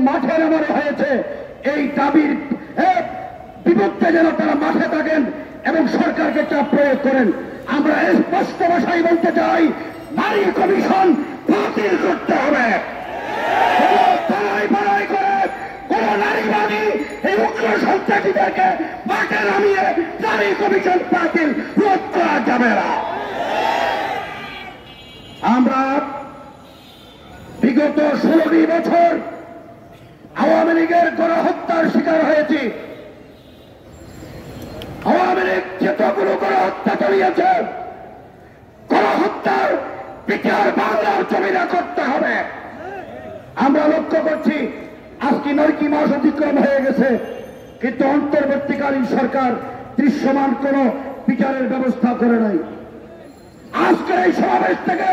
মাঠে নামানো হয়েছে এই দাবির বিপক্ষে যেন তারা মাঠে থাকেন এবং সরকারকে চাপ প্রয়োগ করেন। আমরা স্পষ্ট ভাষায় বলতে চাই, নারী কমিশন বাতিল করতে হবে। কোন নারীবাদী এই উগ্র সন্ত্রাসীদেরকে মাঠে নামিয়ে নারী কমিশন বাতিল রোধ করা যাবে না। আমরা বিগত 16 বছর আওয়ামী লীগের গণহত্যার শিকার হয়েছি। আওয়ামী লীগ যতগুলো গণহত্যা চালিয়েছে, গণহত্যার বিচার বাংলার জমিনে করতে হবে। আমরা লক্ষ্য করছি আজকে 9টি মাস অতিক্রম হয়ে গেছে, কিন্তু অন্তর্বর্তীকালীন সরকার দৃশ্যমান কোন বিচারের ব্যবস্থা করে নাই। আজকের এই সমাবেশ থেকে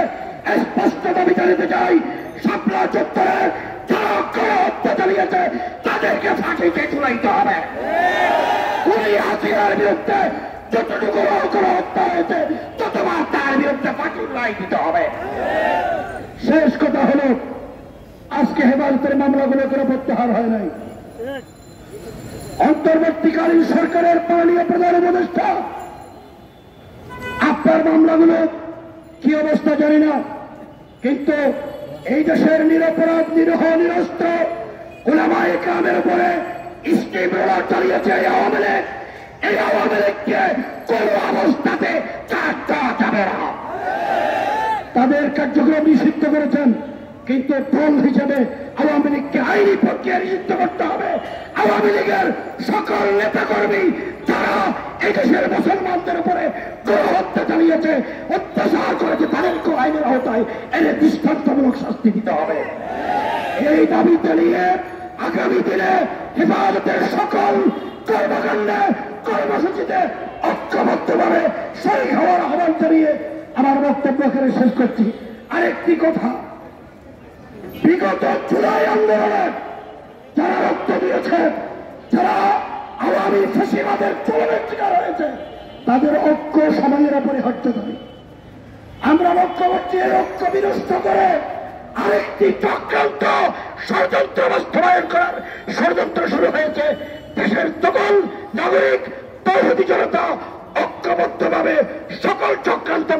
স্পষ্ট দাবি জানাতে চাই, শাপলা চত্বরে যারা গণহত্যা চালিয়েছে তাদেরকে ফাঁসিতে ঝুলাইতে হবে। খুনি হাসিনার বিরুদ্ধে যতটুকু গণহত্যা হয়েছে ততবার তার বিরুদ্ধে ফাঁসির রায় দিতে হবে। শেষ কথা হলো, আজকে হেফাজতের মামলাগুলো কোনো প্রত্যাহার হয় নাই। অন্তর্বর্তীকালীন সরকারের মাননীয় প্রধান উপদেষ্টা, আপনার মামলাগুলো কি অবস্থা জানি না, কিন্তু এই দেশের নিরপরাধ নিরীহ নিরস্ত্র উলামায়ে কেরামের উপরে স্টিম রোলার চালিয়েছে এই আওয়ামী লীগ। এই আওয়ামী লীগকে কোন অবস্থাতে ছাড়তে যাবে না। তাদের কার্যক্রম নিষিদ্ধ করেছেন, কিন্তু ফল হিসেবে আওয়ামী লীগকে আইনি প্রক্রিয়া নিষিদ্ধ করতে হবে। আওয়ামী লীগের সকল নেতাকর্মী যারা এই দেশের মুসলমানদের উপরে গণহত্যা চালিয়েছে, অত্যাচার করেছে, তাদেরকে আইনের আওতায় এনে দৃষ্টান্তমূলক শাস্তি দিতে হবে। এই দাবিতে নিয়ে আগামী দিনে হেফাজতের সকল কর্মকাণ্ডে কর্মসূচিতে ঐক্যবদ্ধভাবে শরীক হওয়ার আহ্বান জানিয়ে আমার বক্তব্য এখানে শেষ করছি। আরেকটি কথা, বিগত জুলাই আন্দোলনে যারা রক্ত দিয়েছে, যারা আওয়ামী ফ্যাসিবাদের চলনের শিকার হয়েছে, তাদের ঐক্য সময়ের অপরিহার্য দাবি। আমরা লক্ষ্য করছি এই ঐক্য বিনষ্ট করে আরেকটি চক্রান্ত ষড়যন্ত্র বাস্তবায়ন করার ষড়যন্ত্র শুরু হয়েছে। দেশের সকল নাগরিক তৌহিদি জনতা ঐক্যবদ্ধভাবে সকল চক্রান্ত